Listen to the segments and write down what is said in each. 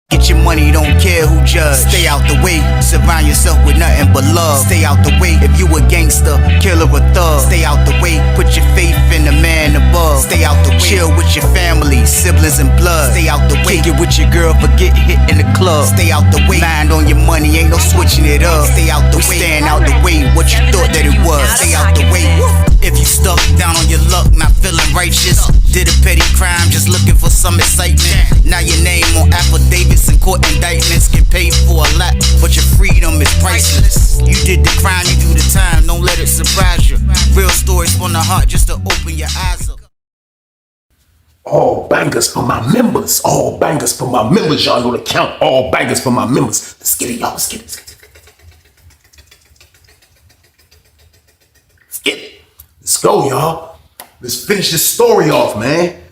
Get your money, don't care who judge. Stay out the way, surround yourself with nothing but love. Stay out the way, if you a gangster, killer or thug. Stay out the way, put your faith in the man above. Stay out the way, chill with your family, siblings and blood. Stay out the way, kick it with your girl, forget hit in the club. Stay out the way, mind on your money, ain't no switching it up. Stay out the way, stand out the way, what you thought that it was. Stay out the way, if you stuck down on your luck, not feeling righteous. Did a petty crime, just looking for some excitement. Now your name on affidavits and court indictments. Get paid for a lot, but your freedom is priceless. You did the crime, you do the time, don't let it surprise you. Real stories from the heart, just to open your eyes up. All bangers for my members. All bangers for my members. Y'all know the count. All bangers for my members. Let's get it, y'all. Let's get it. Let's get it. Let's go, y'all. Let's finish this story off, man.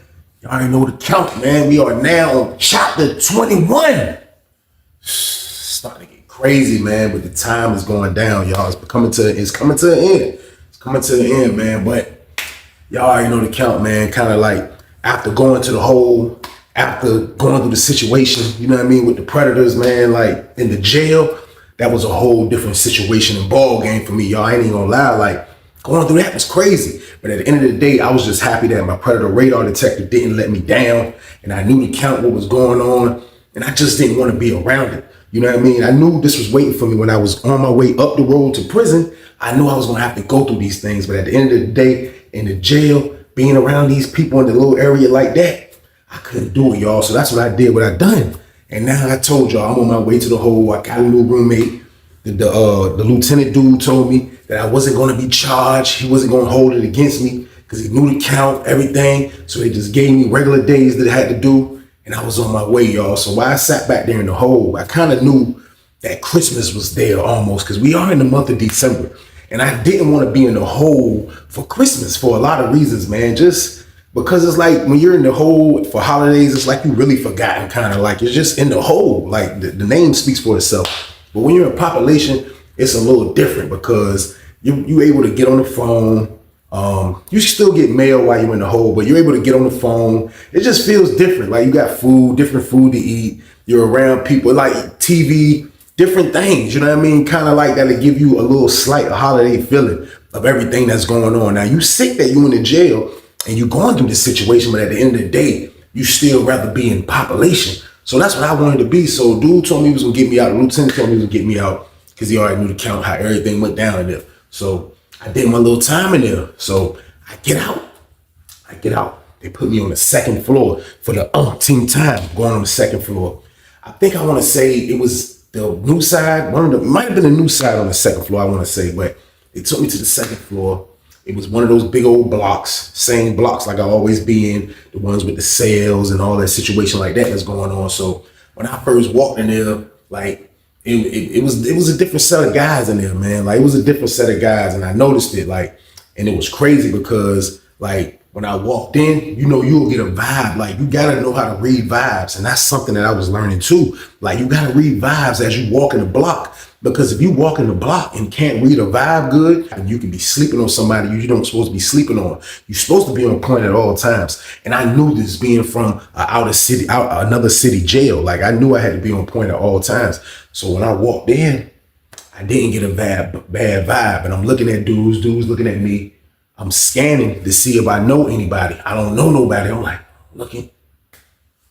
Y'all already know the count, man. We are now on chapter 21. Starting to get crazy, man, but the time is going down, y'all. It's coming to the end. It's coming to the end, man. But y'all already know the count, man. Kind of like after going through the situation, you know what I mean, with the predators, man, like in the jail, that was a whole different situation and ball game for me, y'all. I ain't even gonna lie, like going through that was crazy. But at the end of the day, I was just happy that my predator radar detector didn't let me down, and I knew to count what was going on, and I just didn't want to be around it. You know what I mean? I knew this was waiting for me when I was on my way up the road to prison. I knew I was gonna have to go through these things, but at the end of the day, in the jail, being around these people in the little area like that, I couldn't do it, y'all. So that's what I did, what I done. And now I told y'all I'm on my way to the hole. I got a new roommate. The lieutenant dude told me that I wasn't going to be charged. He wasn't going to hold it against me because he knew the count, everything. So they just gave me regular days that I had to do. And I was on my way, y'all. So while I sat back there in the hole, I kind of knew that Christmas was there almost because we are in the month of December. And I didn't want to be in the hole for Christmas for a lot of reasons, man. Just because it's like when you're in the hole for holidays, it's like you really forgotten, kind of like you're just in the hole. Like the name speaks for itself. But when you're in population, it's a little different because you're able to get on the phone. You still get mail while you're in the hole, but you're able to get on the phone. It just feels different. Like you got food, different food to eat. You're around people, like TV, different things. You know what I mean? Kind of like that to give you a little slight holiday feeling of everything that's going on. Now you sick that you in the jail and you're going through this situation, but at the end of the day, you still rather be in population. So that's what I wanted to be. So dude told me he was gonna get me out. The lieutenant told me he was gonna get me out because he already knew the count, how everything went down in there. So I did my little time in there. So I get out. They put me on the second floor for the umpteenth time, going on the second floor. I think I want to say it was the new side. It might have been the new side on the second floor, I want to say, but they took me to the second floor. It was one of those big old blocks, same blocks like I always be in, the ones with the cells and all that situation like that that's going on. So when I first walked in there, like it was a different set of guys in there, man. Like it was a different set of guys, and I noticed it, like, and it was crazy because like when I walked in, you know, you'll get a vibe. Like you gotta know how to read vibes, and that's something that I was learning too. Like you gotta read vibes as you walk in the block. Because if you walk in the block and can't read a vibe good, and you can be sleeping on somebody you don't supposed to be sleeping on. You're supposed to be on point at all times. And I knew this being from another city jail. Like I knew I had to be on point at all times. So when I walked in, I didn't get a bad vibe. And I'm looking at dudes looking at me. I'm scanning to see if I know anybody. I don't know nobody. I'm like, looking,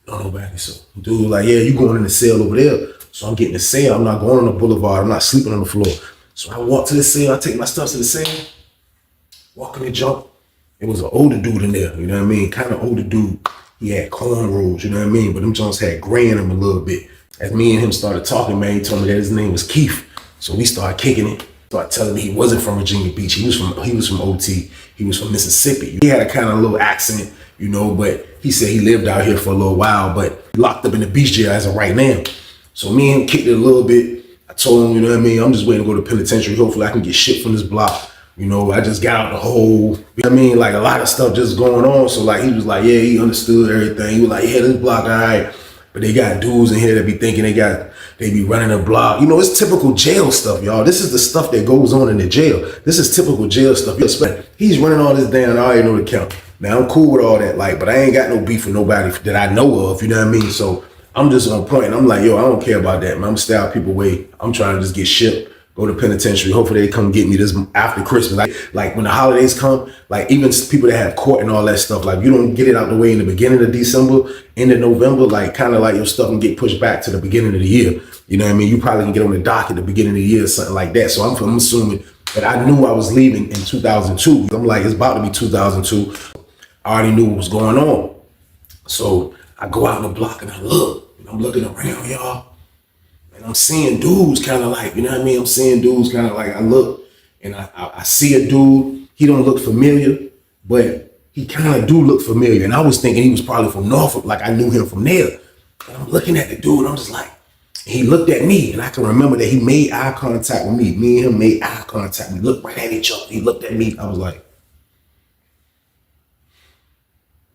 know nobody. So dude like, yeah, you going in the cell over there. So I'm getting the cell. I'm not going on the boulevard. I'm not sleeping on the floor. So I walk to the cell. I take my stuff to the cell. Walk in the jump. It was an older dude in there. You know what I mean? Kind of older dude. He had cornrows. You know what I mean? But them Jones had gray in him a little bit. As me and him started talking, man, he told me that his name was Keith. So we started kicking it. Started telling me he wasn't from Virginia Beach. He was from OT. He was from Mississippi. He had a kind of little accent, you know, but he said he lived out here for a little while, but locked up in the beach jail as of right now. So me and him kicked it a little bit. I told him, you know what I mean? I'm just waiting to go to penitentiary. Hopefully I can get shit from this block. You know, I just got out the hole. You know what I mean? Like a lot of stuff just going on. So like, he was like, yeah, he understood everything. He was like, yeah, this block, all right. But they got dudes in here that be thinking they be running a block. You know, it's typical jail stuff, y'all. This is the stuff that goes on in the jail. This is typical jail stuff. He's running all this down. I already know the count. Now I'm cool with all that, like, but I ain't got no beef with nobody that I know of. You know what I mean? So I'm just on point. I'm like, yo, I don't care about that, man. I'm gonna stay out people way. I'm trying to just get shipped, go to penitentiary. Hopefully they come get me this after Christmas. Like when the holidays come, like even people that have court and all that stuff, like you don't get it out the way in the beginning of December, end of November, like kind of like your stuff can get pushed back to the beginning of the year. You know what I mean? You probably can get on the dock at the beginning of the year or something like that. So I'm assuming that I knew I was leaving in 2002. I'm like, it's about to be 2002. I already knew what was going on. So I go out on the block and I look. I'm looking around, y'all, and I'm seeing dudes kind of like, you know what I mean? I'm seeing dudes kind of like, I look and I see a dude. He don't look familiar, but he kind of do look familiar. And I was thinking he was probably from Norfolk, like I knew him from there. And I'm looking at the dude and I'm just like, he looked at me, and I can remember that he made eye contact with me. Me and him made eye contact. We looked right at each other. He looked at me. I was like,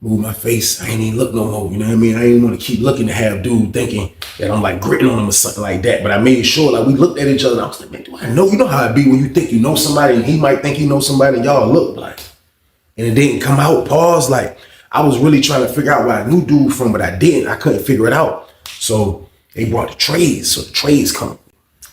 move my face. I ain't even look no more. You know what I mean? I ain't want to keep looking to have dude thinking that I'm like gritting on him or something like that. But I made sure, like, we looked at each other and I was like, man, do I know? You know how it be when you think you know somebody and he might think he knows somebody and y'all look like, and it didn't come out. Pause. Like, I was really trying to figure out where I knew dude from, but I didn't. I couldn't figure it out. So they brought the trays. So the trays come.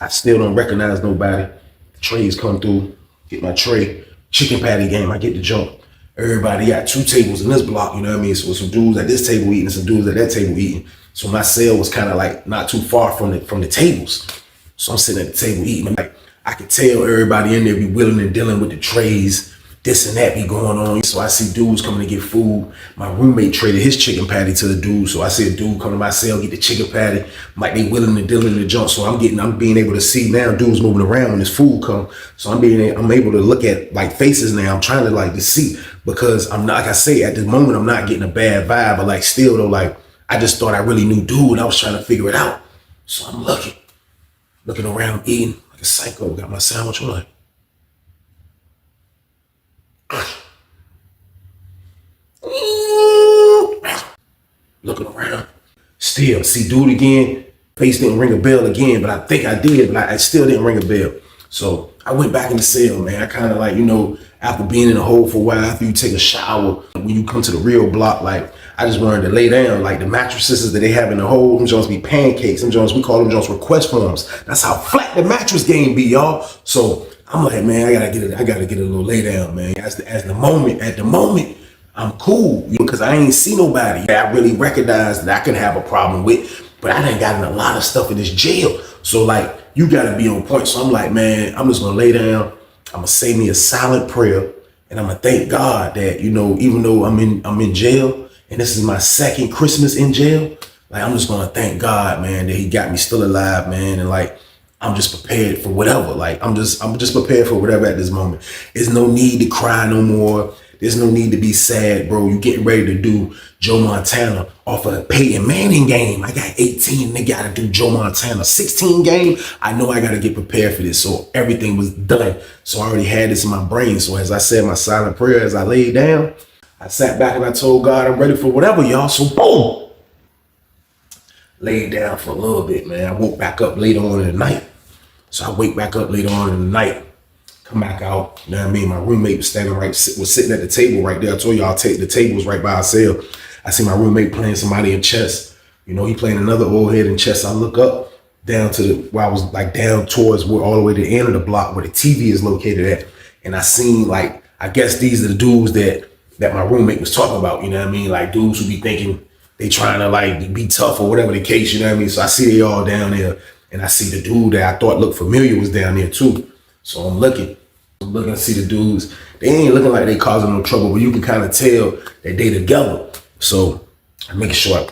I still don't recognize nobody. The trays come through. Get my tray. Chicken patty game. I get the jump. Everybody got two tables in this block, you know what I mean? So some dudes at this table eating, some dudes at that table eating. So my cell was kind of like not too far from the tables. So I'm sitting at the table eating. Like I could tell everybody in there be willing and dealing with the trays, this and that be going on. So I see dudes coming to get food. My roommate traded his chicken patty to the dude. So I see a dude come to my cell, get the chicken patty. Like they willing and dealing in the junk. So I'm being able to see now dudes moving around when this food come. So I'm able to look at like faces now. I'm trying to like to see, because I'm not, like I say, at this moment, I'm not getting a bad vibe, but like still though, like I just thought I really knew dude and I was trying to figure it out. So I'm looking around, eating like a psycho, got my sandwich on. Looking around, still see dude again. Face didn't ring a bell again, but I think I did, but I still didn't ring a bell. So I went back in the cell, man. I kind of like, you know, after being in the hole for a while, after you take a shower, when you come to the real block, like I just wanted to lay down. Like the mattresses that they have in the hole, them joints be pancakes. Them joints, we call them joints request forms. That's how flat the mattress game be, y'all. So I'm like, man, I gotta get a little lay down, man. At the moment, I'm cool, you know, because I ain't see nobody that I really recognize that I can have a problem with. But I done gotten a lot of stuff in this jail. So like, you gotta be on point. So I'm like, man, I'm just gonna lay down. I'm gonna say me a silent prayer, and I'm gonna thank God that, you know, even though I'm in jail, and this is my second Christmas in jail, like I'm just gonna thank God, man, that He got me still alive, man, and like I'm just prepared for whatever. Like I'm just prepared for whatever at this moment. There's no need to cry no more. There's no need to be sad, bro. You getting ready to do Joe Montana off of a Peyton Manning game. I got 18 and they gotta do Joe Montana 16 game. I know I gotta get prepared for this. So everything was done. So I already had this in my brain. So as I said my silent prayer, as I laid down, I sat back and I told God, I'm ready for whatever, y'all. So boom, laid down for a little bit, man. I woke back up later on in the night. So I wake back up later on in the night. Come back out, you know what I mean? My roommate was was sitting at the table right there. I told y'all the table was right by our cell. I see my roommate playing somebody in chess. You know, he playing another old head in chess. I look up down to where I was like down towards where all the way to the end of the block where the TV is located at. And I seen like, I guess these are the dudes that my roommate was talking about, you know what I mean? Like dudes who be thinking they trying to like be tough or whatever the case, you know what I mean? So I see they all down there, and I see the dude that I thought looked familiar was down there too. So I'm looking to see the dudes. They ain't looking like they causing no trouble, but you can kind of tell that they together. So I make sure I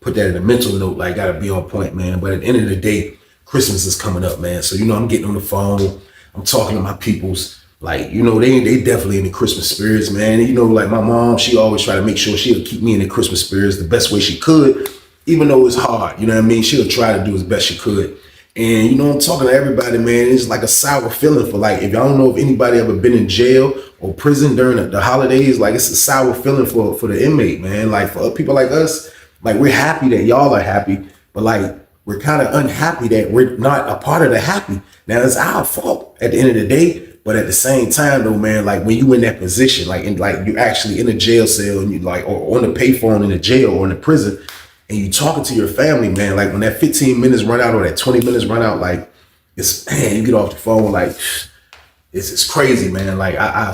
put that in a mental note, like gotta be on point, man. But at the end of the day, Christmas is coming up, man. So, you know, I'm getting on the phone. I'm talking to my peoples. Like, you know, they definitely in the Christmas spirits, man. And, you know, like my mom, she always try to make sure she'll keep me in the Christmas spirits the best way she could, even though it's hard. You know what I mean? She'll try to do as best she could. And, you know, I'm talking to everybody, man. It's like a sour feeling for like, if y'all don't know if anybody ever been in jail or prison during the holidays, like it's a sour feeling for the inmate, man. Like for people like us, like we're happy that y'all are happy, but like we're kind of unhappy that we're not a part of the happy. Now it's our fault at the end of the day. But at the same time though, man, like when you in that position, like you actually in a jail cell and you like, or on the payphone in the jail or in the prison, and you talking to your family, man, like when that 15 minutes run out or that 20 minutes run out, like it's, man, you get off the phone, like it's crazy, man. Like I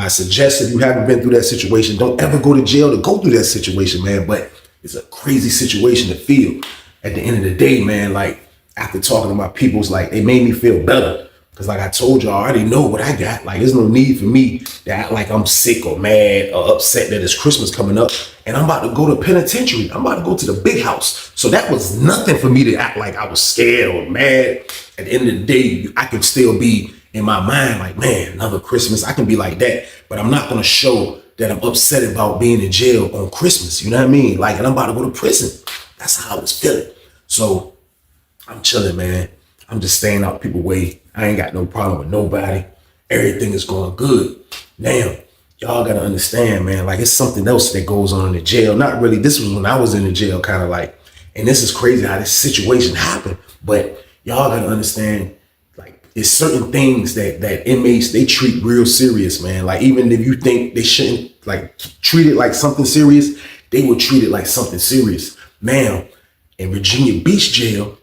suggest if you haven't been through that situation, don't ever go to jail to go through that situation, man. But it's a crazy situation to feel. At the end of the day, man, like after talking to my peoples, like it made me feel better. Cause like I told you, I already know what I got. Like there's no need for me to act like I'm sick or mad or upset that it's Christmas coming up and I'm about to go to penitentiary. I'm about to go to the big house. So that was nothing for me to act like I was scared or mad. At the end of the day, I could still be in my mind like, man, another Christmas. I can be like that, but I'm not gonna show that I'm upset about being in jail on Christmas. You know what I mean? Like, and I'm about to go to prison. That's how I was feeling. So I'm chilling, man. I'm just staying out people's way. I ain't got no problem with nobody. Everything is going good. Now, y'all gotta understand, man, like it's something else that goes on in the jail. Not really, this was when I was in the jail, kind of like, and this is crazy how this situation happened, but y'all gotta understand, like, it's certain things that inmates, they treat real serious, man. Like, even if you think they shouldn't, like, treat it like something serious, they would treat it like something serious. Now, in Virginia Beach jail,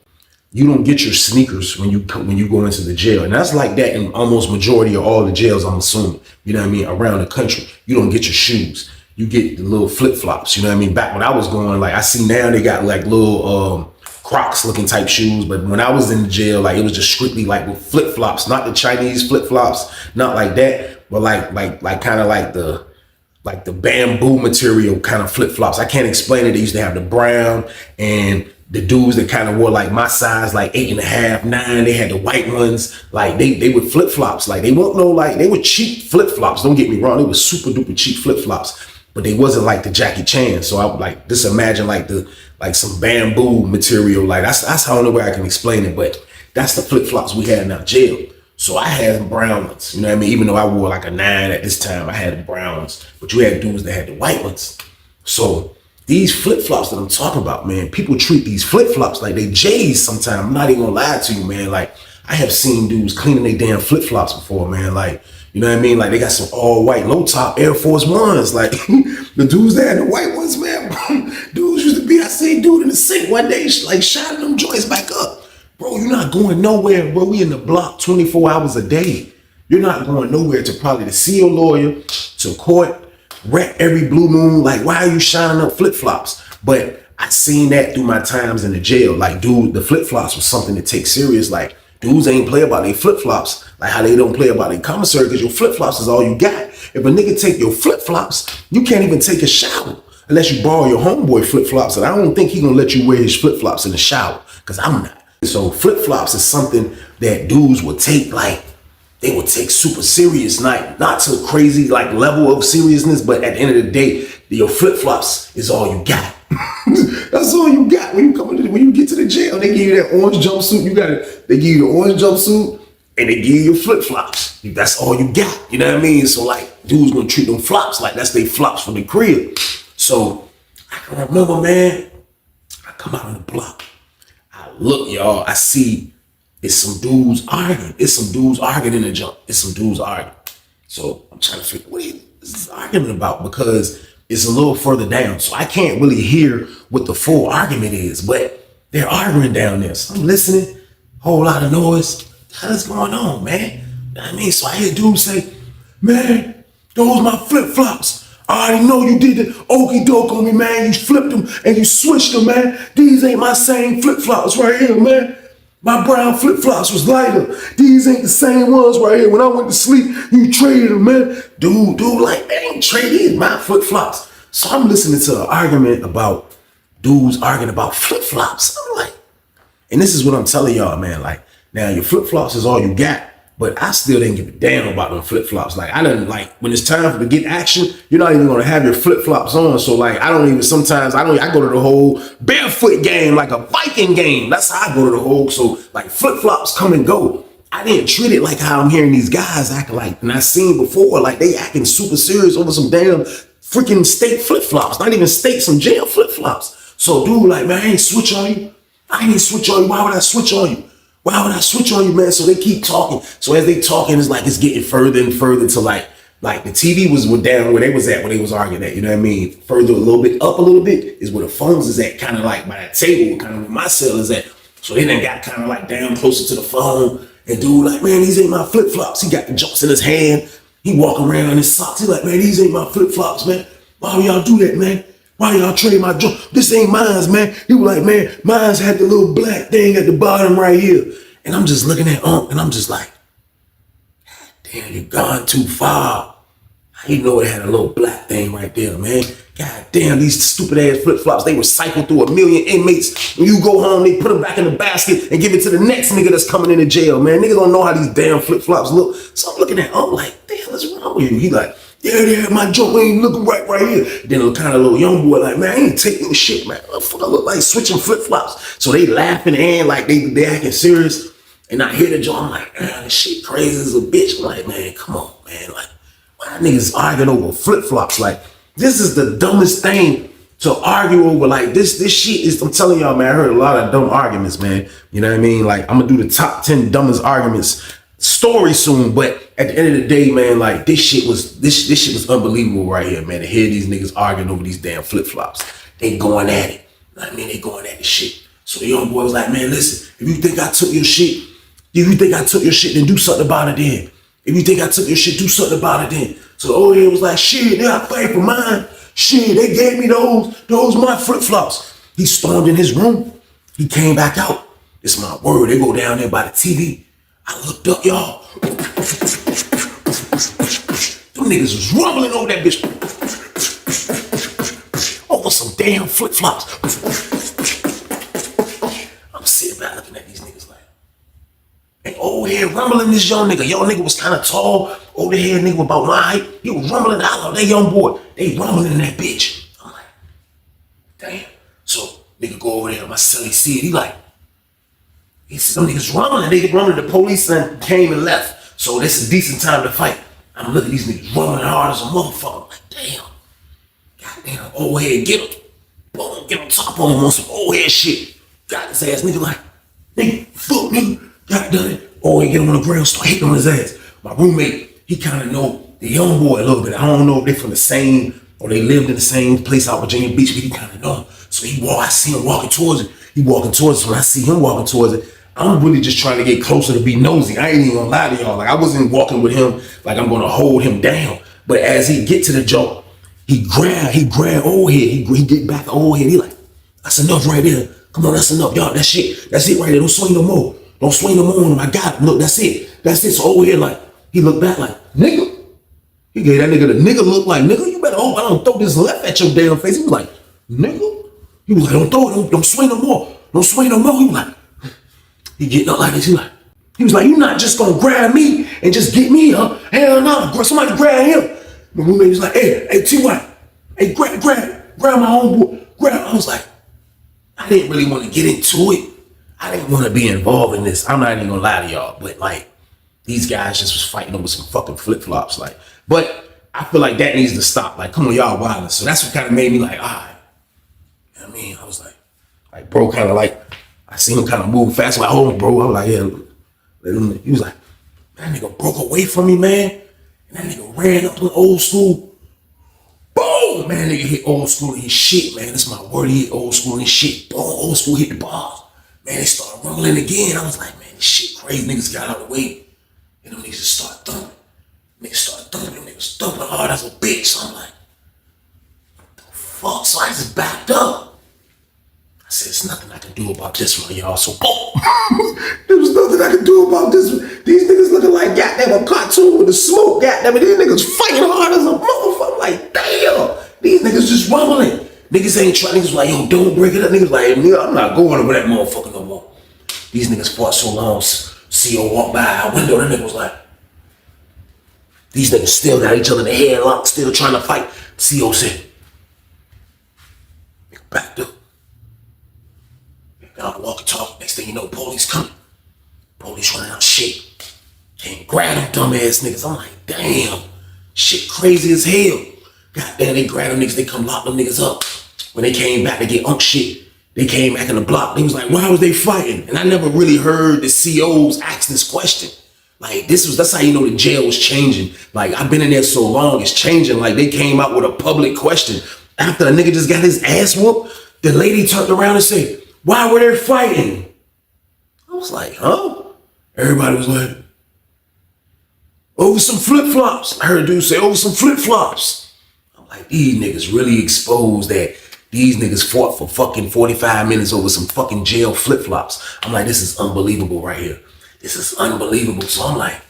you don't get your sneakers when you go into the jail. And that's like that in almost majority of all the jails, I'm assuming, you know what I mean, around the country. You don't get your shoes. You get the little flip-flops, you know what I mean? Back when I was going, like I see now they got like little Crocs looking type shoes. But when I was in the jail, like it was just strictly like with flip-flops, not the Chinese flip-flops, not like that, but like kind of like the bamboo material kind of flip-flops. I can't explain it. They used to have the brown, and the dudes that kind of wore like my size, like 8.5, 9, they had the white ones. Like they were flip-flops. Like they won't know, like they were cheap flip-flops. Don't get me wrong. They were super duper cheap flip-flops, but they wasn't like the Jackie Chan. So I would like just imagine like some bamboo material. Like that's how the only way I can explain it. But that's the flip-flops we had in our jail. So I had some brown ones, you know what I mean? Even though I wore like a 9 at this time, I had the brown ones, but you had dudes that had the white ones. So these flip-flops that I'm talking about, man, people treat these flip-flops like they J's sometimes. I'm not even gonna lie to you, man. Like I have seen dudes cleaning their damn flip-flops before, man. Like, you know what I mean? Like they got some all white, low top Air Force Ones. Like the dudes that had the white ones, man, dudes used to be, I seen dude in the sink one day, like shining them joints back up. Bro, you're not going nowhere, bro. We in the block 24 hours a day. You're not going nowhere to probably to see your lawyer, to court, rep every blue moon. Like, why are you shining up flip-flops? But I seen that through my times in the jail. Like, dude, the flip-flops was something to take serious. Like, dudes ain't play about their flip-flops. Like how they don't play about their commissary, because your flip-flops is all you got. If a nigga take your flip-flops, you can't even take a shower unless you borrow your homeboy flip-flops. And I don't think he gonna let you wear his flip-flops in the shower, because I'm not. So flip-flops is something that dudes would take, like, they would take super serious, not to a crazy like level of seriousness, but at the end of the day, your flip-flops is all you got. That's all you got when you get to the jail. They give you that orange jumpsuit. They give you the orange jumpsuit and they give you your flip-flops. That's all you got. You know what I mean? So like dudes gonna treat them flops like that's they flops from the crib. So I can remember, man, I come out on the block. I look, y'all, I see it's some dudes arguing. It's some dudes arguing in the jump. It's some dudes arguing. So I'm trying to figure what is this argument about, because it's a little further down. So I can't really hear what the full argument is, but they're arguing down there. So I'm listening, whole lot of noise. What's going on, man? You know what I mean? So I hear dudes say, man, those my flip-flops. I already know you did the okie doke on me, man. You flipped them and you switched them, man. These ain't my same flip-flops right here, man. My brown flip-flops was lighter. These ain't the same ones right here. When I went to sleep, you traded them, man. Dude, like, man, ain't trade these my flip-flops. So I'm listening to an argument about dudes arguing about flip-flops. I'm like, and this is what I'm telling y'all, man. Like, now your flip-flops is all you got. But I still didn't give a damn about them flip-flops. Like, I didn't, like, when it's time for to get action, you're not even gonna have your flip-flops on. So like, I go to the whole barefoot game, like a Viking game. That's how I go to the whole, so like flip-flops come and go. I didn't treat it like how I'm hearing these guys acting like, and I seen before, like they acting super serious over some damn freaking state flip-flops, not even state, some jail flip-flops. So dude, like, man, I ain't switch on you. Why would I switch on you? Why would I switch on you, man? So they keep talking. So as they talking, it's like it's getting further and further to like Like the TV was down where they was at, where they was arguing at, you know what I mean? Further a little bit, up a little bit, is where the phones is at, kind of like by that table, kind of where my cell is at. So they done got kind of like down closer to the phone. And dude like, man, these ain't my flip-flops. He got the jumps in his hand. He walking around in his socks. He like, man, these ain't my flip-flops, man. Why y'all do that, man? Why y'all trade my jump? This ain't mine's, man. He was like, man, mine's had the little black thing at the bottom right here. And I'm just looking at Unc, and I'm just like, damn, you gone too far. I didn't know it had a little black thing right there, man. God damn, these stupid ass flip-flops, they recycle through 1 million inmates. When you go home, they put them back in the basket and give it to the next nigga that's coming into jail, man. Niggas don't know how these damn flip-flops look. So I'm looking at Unc like, damn, what's wrong with you? He like, yeah, my junk ain't looking right here. Then a kind of little young boy like, man, I ain't taking this shit, man. What the fuck I look like switching flip-flops? So they laughing and like they acting serious. And I hear the joke, I'm like, man, this shit crazy as a bitch. I'm like, man, come on, man. Like, why niggas arguing over flip-flops? Like, this is the dumbest thing to argue over. Like, this shit is, I'm telling y'all, man, I heard a lot of dumb arguments, man. You know what I mean? Like, I'm gonna do the top 10 dumbest arguments story soon, but at the end of the day, man, like, this shit was unbelievable right here, man, to hear these niggas arguing over these damn flip-flops. They going at it. You know what I mean? They going at the shit. So the young boy was like, man, listen, if you think I took your shit, then do something about it then. If you think I took your shit, do something about it then. So the old head was like, shit, I paid for mine. Shit, they gave me those my flip-flops. He stormed in his room. He came back out. It's my word. They go down there by the TV. I looked up, y'all. Them niggas was rumbling over that bitch. Over some damn flip-flops. I'm sitting back looking at these niggas like, and old head rumbling this young nigga. Young nigga was kind of tall. Old head nigga about my height. He was rumbling out. That young boy, they rumbling in that bitch. I'm like, damn. So nigga go over there, my celly see it. He like, he see some niggas rumbling. They rumbling. The police and came and left. So this is a decent time to fight. I'm looking at these niggas rumbling hard as a motherfucker. I'm like, damn. Goddamn, old head, get him. Boom, get on top of him on some old head shit. Got his ass, nigga like, nigga, fuck nigga. Got done it. Old head get him on the ground, start hitting on his ass. My roommate, he kind of know the young boy a little bit. I don't know if they from the same, or they lived in the same place out Virginia Beach, but he kind of know. So I see him walking towards it. He walking towards it. When I see him walking towards it, I'm really just trying to get closer to be nosy. I ain't even gonna lie to y'all. Like, I wasn't walking with him like I'm gonna hold him down. But as he get to the joint, he grabbed old head. He get back to old head. He like, that's enough right there. Come on, that's enough. Y'all, that's it right there. Don't swing no more. Don't swing no more on him. I got him. Look, that's it. So old head like, he looked back like, nigga. He gave that nigga the nigga look like, nigga, you better hope I don't throw this left at your damn face. He was like, nigga. He was like, don't throw it. Don't swing no more. Don't swing no more. He was like, he getting up like this. He was like, you not just gonna grab me and just get me, huh? Hell no, somebody grab him. My roommate was like, hey, T.Y., hey, grab my homeboy. I was like, I didn't really want to get into it. I didn't want to be involved in this. I'm not even gonna lie to y'all, but like, these guys just was fighting over some fucking flip-flops. Like, but I feel like that needs to stop. Like, come on, y'all wildin'. So that's what kind of made me like, all right. You know what I mean? I was like, bro, kind of like, I seen him kind of move fast. Like, hold on, bro. I was like, yeah. He was like, man, that nigga broke away from me, man. And that nigga ran up to old school. Boom! Man, nigga hit old school and his shit, man. That's my word. He hit old school and his shit. Boom, old school hit the bars. Man, they started rumbling again. I was like, man, this shit crazy. Niggas got out of the way. And them niggas just started thumping. Niggas started thumping. Them niggas thumping hard as a bitch. So I'm like, what the fuck? So I just backed up. I said, there's nothing I can do about this one, y'all. So boom. There was nothing I could do about this one. These niggas looking like goddamn a cartoon with the smoke. Goddamn it, these niggas fighting hard as a motherfucker. I'm like, damn. These niggas just rumbling. Niggas ain't trying. Niggas like, yo, don't break it up. Niggas like, nigga, I'm not going over that motherfucker no more. These niggas fought so long. CO walked by our window. That nigga was like, these niggas still got each other in the headlock, still trying to fight. CO said, nigga backed up. Got on the walkie-talkie. Next thing you know, police coming. Police running out shit. Can't grab them dumbass niggas. I'm like, damn. Shit crazy as hell. Goddamn, they grab them niggas. They come lock them niggas up. When they came back to get Unc shit, they came back in the block. They was like, why was they fighting? And I never really heard the COs ask this question. Like that's how you know the jail was changing. Like I've been in there so long, it's changing. Like they came out with a public question. After a nigga just got his ass whooped, the lady turned around and said, "Why were they fighting?" I was like, huh? Everybody was like, over some flip-flops. I heard a dude say, over some flip-flops. I'm like, these niggas really exposed that these niggas fought for fucking 45 minutes over some fucking jail flip-flops. I'm like, this is unbelievable right here. This is unbelievable. So I'm like,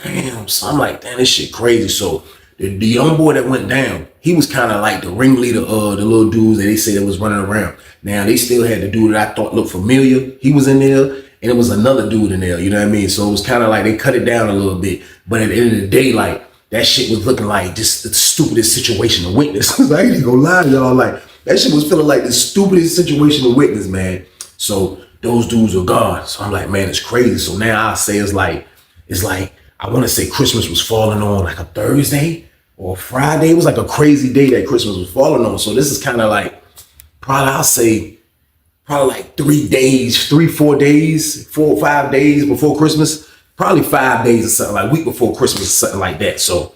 damn. So I'm like, damn, this shit crazy. So the young boy that went down, he was kind of like the ringleader of the little dudes that they say that was running around. Now, they still had the dude that I thought looked familiar. He was in there, and it was another dude in there, you know what I mean? So it was kind of like they cut it down a little bit. But at the end of the day, like, that shit was looking like just the stupidest situation to witness. I ain't even gonna lie to y'all. Like, that shit was feeling like the stupidest situation to witness, man. So those dudes are gone. So I'm like, man, it's crazy. So now I say it's like, I want to say Christmas was falling on like a Thursday or a Friday. It was like a crazy day that Christmas was falling on. So this is kind of like, I'll say like 3 days, 4 days, 4 or 5 days before Christmas. Probably 5 days or something, like a week before Christmas or something like that. So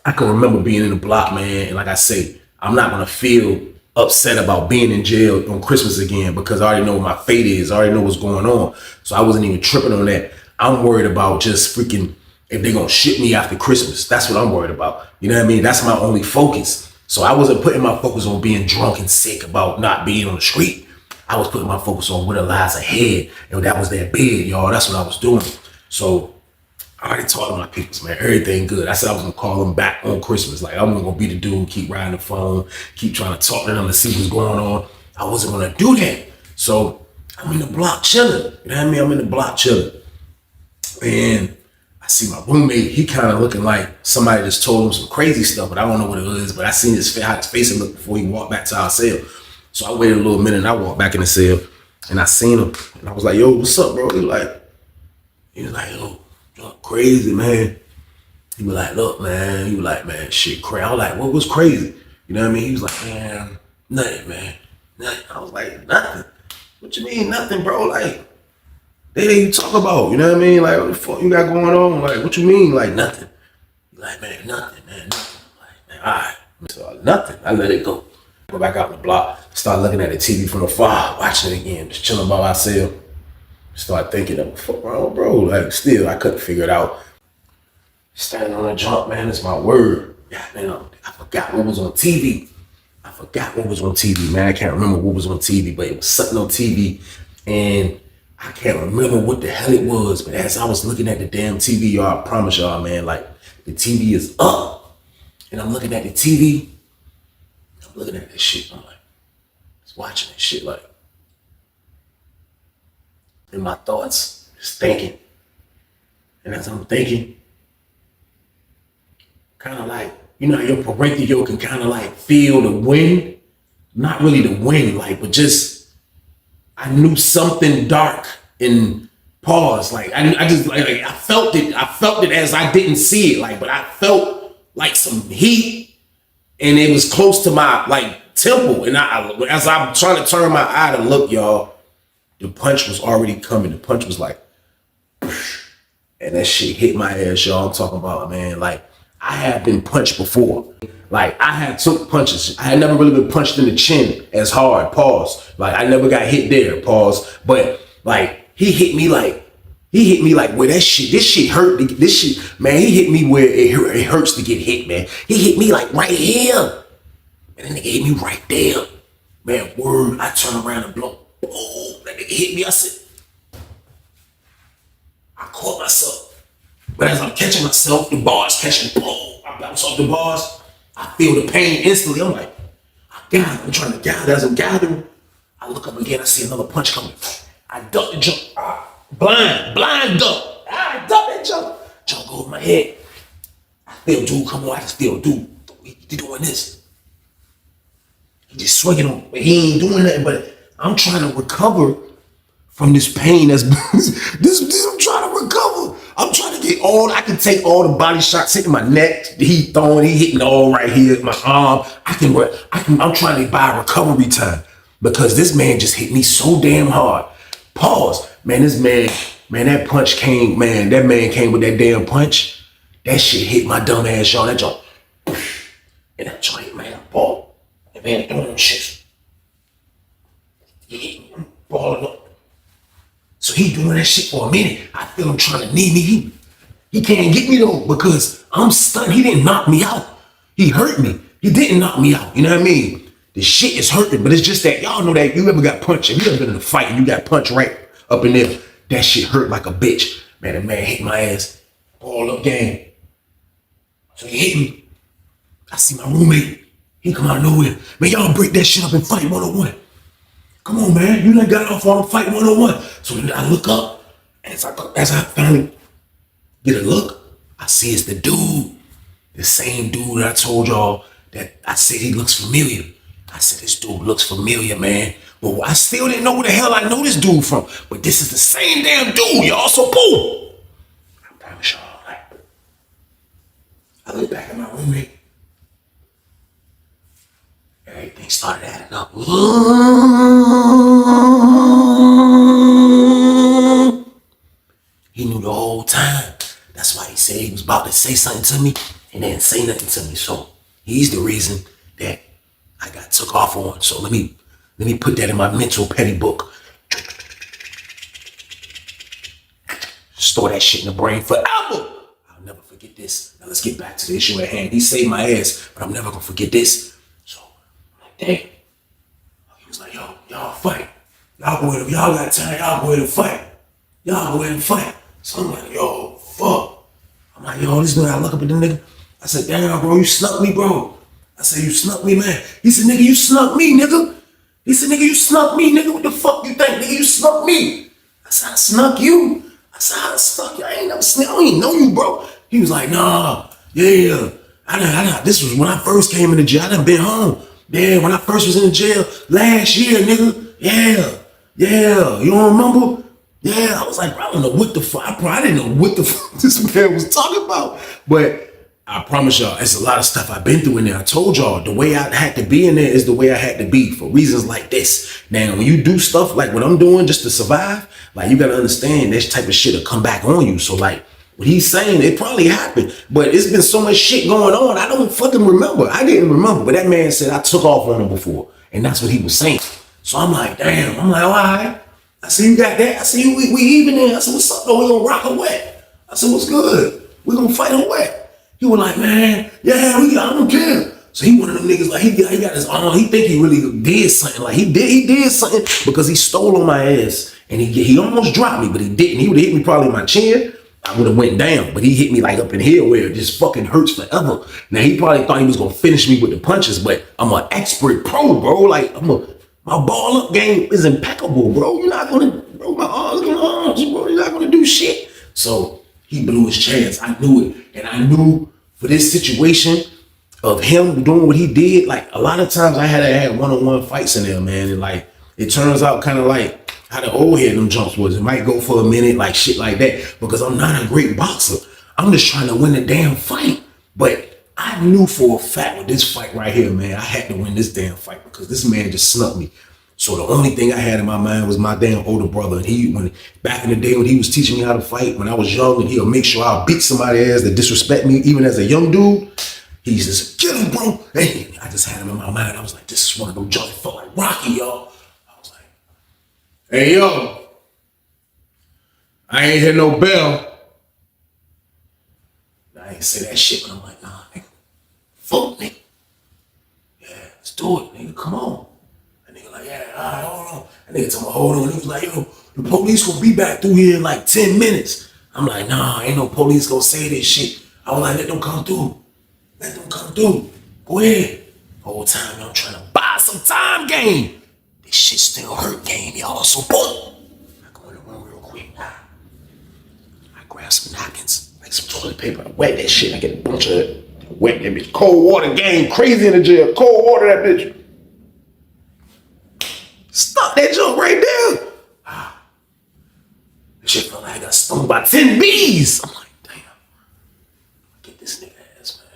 I can remember being in the block, man. And like I say, I'm not going to feel upset about being in jail on Christmas again because I already know what my fate is. I already know what's going on. So I wasn't even tripping on that. I'm worried about just freaking if they're going to ship me after Christmas. That's what I'm worried about. You know what I mean? That's my only focus. So I wasn't putting my focus on being drunk and sick about not being on the street. I was putting my focus on what lies ahead. And that was that bid, y'all. That's what I was doing. So I already told my peoples, man, everything good. I said I was gonna call them back on Christmas. Like, I'm gonna be the dude, keep riding the phone, keep trying to talk to them to see what's going on. I wasn't gonna do that. So I'm in the block chilling. You know what I mean? I'm in the block chilling. And I see my roommate, he kind of looking like somebody just told him some crazy stuff, but I don't know what it is. But I seen how his face looked before he walked back to our cell. So I waited a little minute and I walked back in the cell and I seen him. And I was like, yo, what's up, bro? He was like, yo, crazy, man. He was like, look, man. He was like, man, shit crazy. I was like, what was crazy? You know what I mean? He was like, man, nothing, man. Nothing. I was like, nothing. What you mean, nothing, bro? Like, they didn't talk about, you know what I mean? Like, what the fuck you got going on? Like, what you mean? Like, nothing. Like, man, nothing, man, nothing. Like, man, all right. So, nothing. I let it go. Go back out in the block, start looking at the TV from afar, watching it again, just chilling by myself. Start thinking, what the fuck wrong, bro? Like, still, I couldn't figure it out. Standing on a jump, man, it's my word. Goddamn, I forgot what was on TV. Man. I can't remember what was on TV, but it was something on TV, and I can't remember what the hell it was. But as I was looking at the damn TV, y'all, I promise y'all, man, like, the TV is up, and I'm looking at the TV. I'm looking at this shit. I'm like, just watching this shit, like, in my thoughts, just thinking. And as I'm thinking, kind of like, you know, your parentheo can kind of like feel the wind. Not really the wind, like, but just, I knew something dark in pause. Like, I just, like, I felt it. I felt it as I didn't see it, like, but I felt like some heat. And it was close to my, like, temple. And as I'm trying to turn my eye to look, y'all, the punch was already coming. The punch was like, and that shit hit my ass, y'all. I'm talking about, man, like, I had been punched before. Like, I had took punches. I had never really been punched in the chin as hard, pause. Like, I never got hit there, pause. But, like, he hit me like where this shit hurt. This shit, man, he hit me where it hurts to get hit, man. He hit me like right here. And then nigga hit me right there. Man, word, I turn around and blow. Oh, that nigga hit me. I said, I caught myself. But as I'm catching myself, the bars catching, boom, I bounce off the bars. I feel the pain instantly. I'm like, I'm trying to gather. As I'm gathering, I look up again, I see another punch coming. I duck and jump. Blind duck. I duck and jump over my head. I feel dude come on. I just feel dude. He doing this. He just swinging on, but he ain't doing nothing. But I'm trying to recover from this pain. I'm trying to recover. I'm trying to get I can take all the body shots hitting my neck. He hitting all right here, my arm. I'm trying to buy recovery time because this man just hit me so damn hard. Pause. Man, this man Man, that punch came, man, that man came with that damn punch. That shit hit my dumb ass, y'all. That joint, and that joint, man, ball. And man, doing them shits. He hit me, I'm balling up. So he doing that shit for a minute. I feel him trying to knee me. He can't get me though because I'm stunned. He didn't knock me out. He hurt me. He didn't knock me out. You know what I mean? The shit is hurting, but it's just that y'all know that you ever got punched. If you ever been in a fight and you got punched right up in there, that shit hurt like a bitch. Man, that man hit my ass. Ball up game. So he hit me. I see my roommate. He come out of nowhere. Man, y'all break that shit up and fight 1-on-1. Come on, man. You done got off on a fight 1-on-1. So then I look up. As I finally get a look, I see it's the dude. The same dude that I told y'all that I said he looks familiar. I said, this dude looks familiar, man. But I still didn't know where the hell I know this dude from. But this is the same damn dude, y'all. So boom. I promise y'all, like, I look back at my roommate. Everything started adding up. He knew the whole time. That's why he said he was about to say something to me and didn't say nothing to me. So he's the reason that I got took off on. So let me put that in my mental petty book. Store that shit in the brain forever. I'll never forget this. Now let's get back to the issue at hand. He saved my ass, but I'm never gonna forget this. So I'm like, damn. He was like, yo, y'all fight. Y'all go ahead, y'all got time, y'all go ahead and fight. Y'all go ahead and fight. So I'm like, yo, fuck. I'm like, yo, this nigga, I look up at the nigga. I said, damn, bro, you snuck me, bro. I said, you snuck me, man. He said, nigga, you snuck me, nigga. He said, nigga, you snuck me, nigga. What the fuck you think, nigga? You snuck me. I said, I snuck you. I said, I snuck you. I ain't never snuck. I don't even know you, bro. He was like, nah, yeah. This was when I first came into jail. I done been home. Yeah, when I first was in the jail last year, nigga. Yeah. You don't remember? Yeah, I was like, bro, I don't know what the fuck. I didn't know what the fuck this man was talking about. But I promise y'all, it's a lot of stuff I've been through in there. I told y'all, the way I had to be in there is the way I had to be for reasons like this. Now, when you do stuff like what I'm doing just to survive, like, you gotta understand this type of shit will come back on you. So, like, what he's saying, it probably happened. But it's been so much shit going on, I don't fucking remember. I didn't remember. But that man said I took off on him before. And that's what he was saying. So I'm like, damn. I'm like, all right. I see you got that. I see we even there. I said, what's up, though? We gonna rock or wet? I said, what's good? We gonna fight or wet? He was like, man, yeah, I don't care. So he one of them niggas, like, he got his arm. He think he really did something. Like, he did something because he stole on my ass. And he almost dropped me, but he didn't. He would have hit me probably in my chin. I would have went down, but he hit me like up in here where it just fucking hurts forever. Now, he probably thought he was gonna finish me with the punches, but I'm an expert pro, bro. Like, my ball up game is impeccable, bro. You're not gonna, bro, my arms, bro. You're not gonna do shit. So he blew his chance. I knew it. And I knew for this situation of him doing what he did, like, a lot of times I had one-on-one fights in there, man. And like, it turns out kind of like how the old head them jumps was. It might go for a minute, like shit like that, because I'm not a great boxer. I'm just trying to win the damn fight. But I knew for a fact with this fight right here, man, I had to win this damn fight because this man just snuck me. So the only thing I had in my mind was my damn older brother. And back in the day when he was teaching me how to fight, when I was young, and he'll make sure I'll beat somebody ass that disrespect me, even as a young dude. He's just, get him, bro. Hey, I just had him in my mind. I was like, this is one of those joints felt like Rocky, y'all. I was like, hey, yo, I ain't hear no bell. I ain't say that shit, but I'm like, nah, nigga, fuck, nigga. Yeah, let's do it, nigga, come on. Like, yeah, all right, hold on. That nigga told me, hold on. He was like, yo, the police gonna be back through here in like 10 minutes. I'm like, nah, ain't no police gonna say this shit. I was like, let them come through. Let them come through. Go ahead. Whole time, I'm trying to buy some time game. This shit still hurt game, y'all. So, boom. I go in the room real quick. I grab some napkins, like some toilet paper. I wet that shit. I get a bunch of it. Wet that bitch. Cold water game. Crazy in the jail. Cold water that bitch. Stop that junk right there. That shit felt like I got stung by 10 bees. I'm like, damn. Get this nigga ass, man.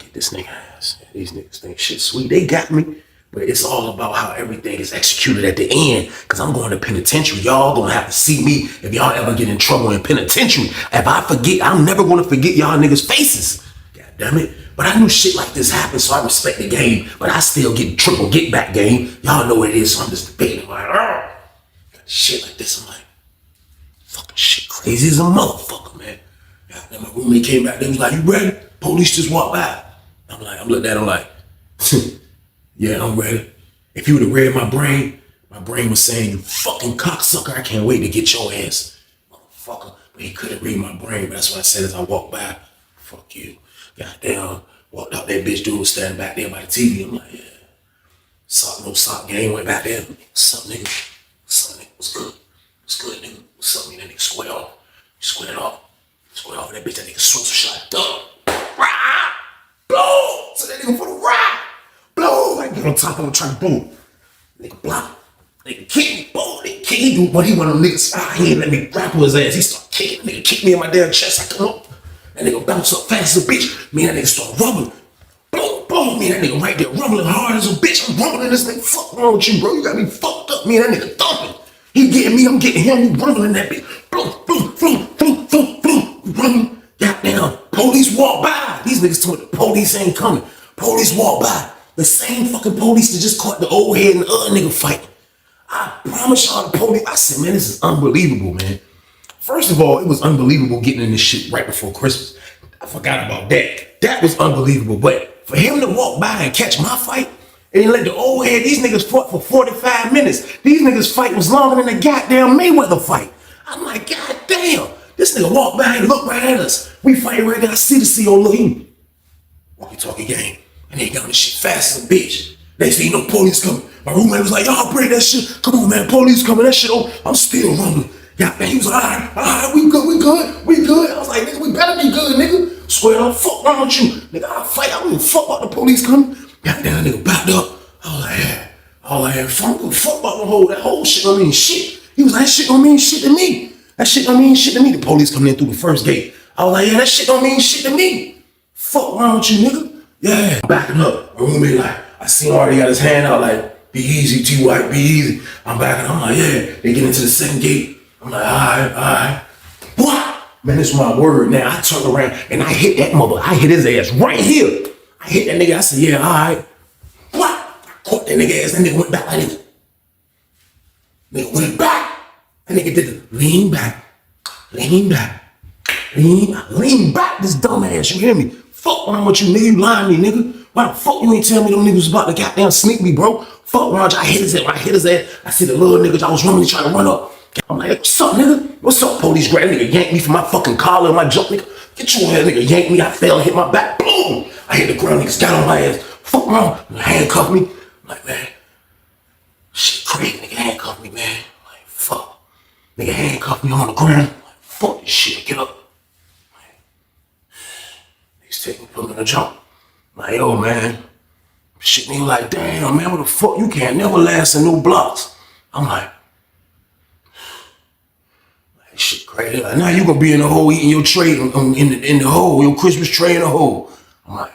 Get this nigga ass. These niggas think shit sweet. They got me. But it's all about how everything is executed at the end. Because I'm going to penitentiary. Y'all gonna have to see me if y'all ever get in trouble in penitentiary. If I forget, I'm never gonna forget y'all niggas' faces. God damn it. But I knew shit like this happened, so I respect the game. But I still get triple get back game. Y'all know what it is, so I'm just debating. I'm like, oh. Shit like this, I'm like, fucking shit crazy as a motherfucker, man. God damn, my roommate came back, they was like, you ready? Police just walked by. I'm looking at him like, yeah, I'm ready. If you would have read my brain was saying, you fucking cocksucker, I can't wait to get your ass. Motherfucker. But he couldn't read my brain, but that's what I said as I walked by. Fuck you. Goddamn. Walked out, that bitch dude was standing back there by the TV. I'm like, yeah. Sock, no sock game, went back there. What's up, nigga? What's up, nigga? What's good? What's good, nigga? What's up, nigga? That nigga square off. Square it off. Square off. That bitch, that nigga swoops a shot. Duh. Rah! Blow! So that nigga for the ride. Blow! Like, get on top of him, trying to boom. Nigga block. Nigga kick me. Boom. Nigga kick me. Dude, but he one of them niggas. He ain't let me grapple his ass. He start kicking. Nigga kick me in my damn chest. I come up. That nigga bounce up fast as a bitch. Me and that nigga start rumbling. Boom, boom. Me and that nigga right there rumbling hard as a bitch. I'm rumbling this nigga. Fuck wrong with you, bro? You got me fucked up. Me and that nigga thumping. He getting me. I'm getting him. He rumbling that bitch. Boom, boom, boom, boom, boom, boom. Rumbling. Goddamn. Police walk by. These niggas told me the police ain't coming. Police walk by. The same fucking police that just caught the old head and the other nigga fight. I promise y'all the police. I said, man, this is unbelievable, man. First of all, it was unbelievable getting in this shit right before Christmas. I forgot about that. That was unbelievable. But for him to walk by and catch my fight and let the old head, these niggas fought for 45 minutes. These niggas fight was longer than the goddamn Mayweather fight. I'm like, God damn. This nigga walked by and looked right at us. We fighting right now. I see the CO look. He walkie-talkie game. And they got this shit fast as a bitch. They say, you know, police coming. My roommate was like, y'all break that shit. Come on, man, police coming. That shit over. I'm still rumbling. Yeah, man, he was like, all right, we good. I was like, nigga, we better be good, nigga. Swear up, fuck wrong with you. Nigga, I'll fight. I don't give a fuck about the police coming. Goddamn, nigga backed up. I was like, yeah. Fuck about that whole shit don't mean shit. He was like, that shit don't mean shit to me. That shit don't mean shit to me. The police coming in through the first gate. I was like, yeah, that shit don't mean shit to me. Fuck wrong with you, nigga. Yeah, backing up. My roommate like, I seen already got his hand out like, be easy, T-White, be easy. I'm backing up. I'm like, yeah. They get into the second gate. I'm like, all right. What? Man, this is my word. Now I turned around and I hit that mother. I hit his ass right here. I hit that nigga. I said, yeah, all right. What? I caught that nigga ass. That nigga went back like this. Nigga went back. That nigga did the lean back. Lean back. This dumb ass. You hear me? Fuck wrong with you, nigga. You lying me, nigga. Why the fuck you ain't tell me them niggas was about to goddamn sneak me, bro? Fuck wrong. I hit his ass. I see the little niggas. I was running, trying to run up. I'm like, what's up, nigga? What's up, police? Grab nigga yanked me from my fucking collar and my jump, nigga. Get your ass, nigga. Yanked me. I fell and hit my back. Boom. I hit the ground. Niggas got on my ass. Fuck wrong. Handcuffed me. I'm like, man, shit crazy. Nigga handcuffed me, man. I'm like, fuck. Nigga handcuffed me on the ground. I'm like, fuck this shit. Get up. Niggas take me, put me in a jump. I'm like, yo, man. Shit, nigga, like, damn, man, what the fuck? You can't never last in no blocks. I'm like, shit crazy. Like, now you gonna be in the hole eating your tray in the hole, your Christmas tray in the hole. I'm like,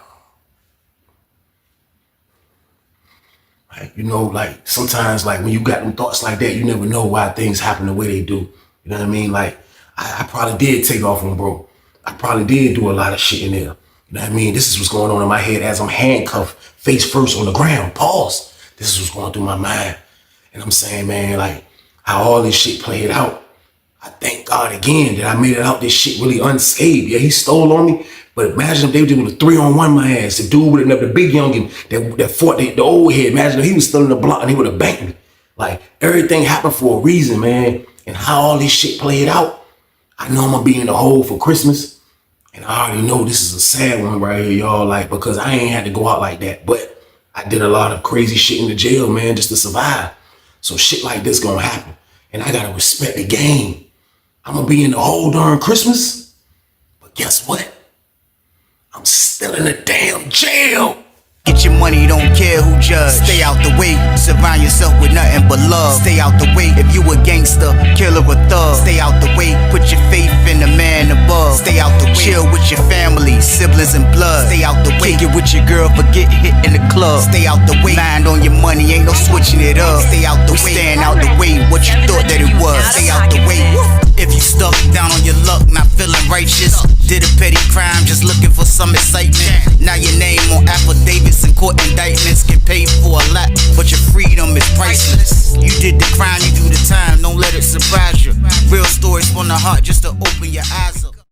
you know, like sometimes like when you got them thoughts like that, you never know why things happen the way they do. You know what I mean? Like I probably did take off on bro. I probably did do a lot of shit in there. You know what I mean? This is what's going on in my head as I'm handcuffed face first on the ground. Pause. This is what's going through my mind. And I'm saying, man, like how all this shit played out. I thank God again that I made it out this shit really unscathed. Yeah, he stole on me, but imagine if they did with a 3-on-1 my ass. The dude with the big youngin that fought the old head. Imagine if he was still in the block and he would have banked me. Like everything happened for a reason, man. And how all this shit played out, I know I'm gonna be in the hole for Christmas. And I already know this is a sad one right here, y'all. Like because I ain't had to go out like that, but I did a lot of crazy shit in the jail, man, just to survive. So shit like this gonna happen, and I gotta respect the game. I'm gonna be in the whole darn Christmas, but guess what? I'm still in the damn jail. Get your money, don't care who judge. Stay out the way, surround yourself with nothing but love. Stay out the way if you a gangster, killer or thug. Stay out the way, put your faith in the man above. love. Stay out the way. Chill with your family, siblings and blood. Stay out the way. Kick it with your girl, forget hit in the club. Stay out the way. Mind on your money, ain't no switching it up. Stay out the way. Stand out the way. What you thought that it was. Stay out the way. If you stuck down on your luck, not feeling righteous, did a petty crime, just looking for some excitement. Now your name on affidavits and court indictments, get paid for a lot, but your freedom is priceless. You did the crime, you do the time, don't let it surprise you. Real stories from the heart, just to open your eyes up.